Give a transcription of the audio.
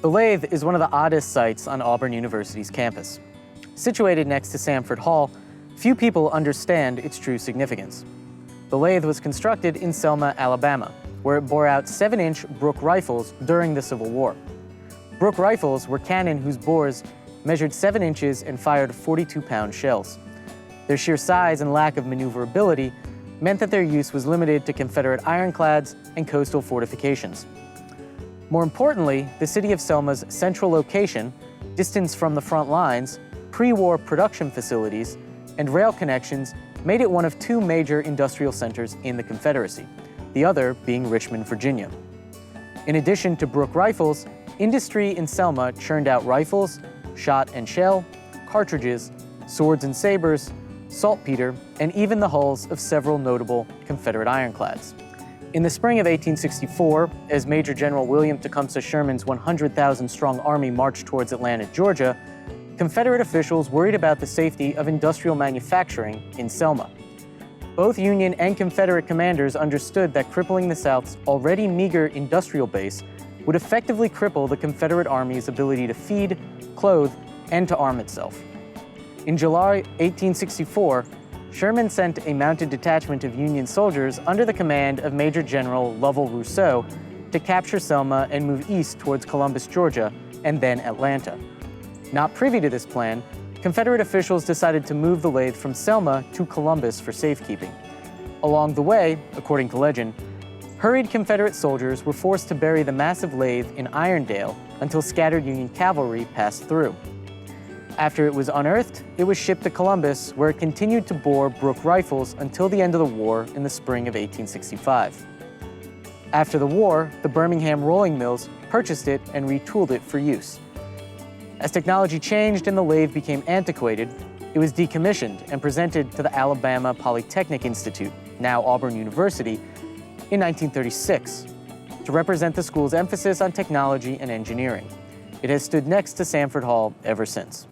The Lathe is one of the oddest sites on Auburn University's campus. Situated next to Samford Hall, few people understand its true significance. The Lathe was constructed in Selma, Alabama, where it bore out 7-inch Brooke rifles during the Civil War. Brooke rifles were cannon whose bores measured 7 inches and fired 42-pound shells. Their sheer size and lack of maneuverability meant that their use was limited to Confederate ironclads and coastal fortifications. More importantly, the city of Selma's central location, distance from the front lines, pre-war production facilities, and rail connections made it one of 2 major industrial centers in the Confederacy, the other being Richmond, Virginia. In addition to Brooke rifles, industry in Selma churned out rifles, shot and shell, cartridges, swords and sabers, saltpeter, and even the hulls of several notable Confederate ironclads. In the spring of 1864, as Major General William Tecumseh Sherman's 100,000-strong army marched towards Atlanta, Georgia, Confederate officials worried about the safety of industrial manufacturing in Selma. Both Union and Confederate commanders understood that crippling the South's already meager industrial base would effectively cripple the Confederate Army's ability to feed, clothe, and to arm itself. In July 1864, Sherman sent a mounted detachment of Union soldiers under the command of Major General Lovell Rousseau to capture Selma and move east towards Columbus, Georgia, and then Atlanta. Not privy to this plan, Confederate officials decided to move the Lathe from Selma to Columbus for safekeeping. Along the way, according to legend, hurried Confederate soldiers were forced to bury the massive Lathe in Irondale until scattered Union cavalry passed through. After it was unearthed, it was shipped to Columbus, where it continued to bore Brooke rifles until the end of the war in the spring of 1865. After the war, the Birmingham rolling mills purchased it and retooled it for use. As technology changed and the Lathe became antiquated, it was decommissioned and presented to the Alabama Polytechnic Institute, now Auburn University, in 1936, to represent the school's emphasis on technology and engineering. It has stood next to Samford Hall ever since.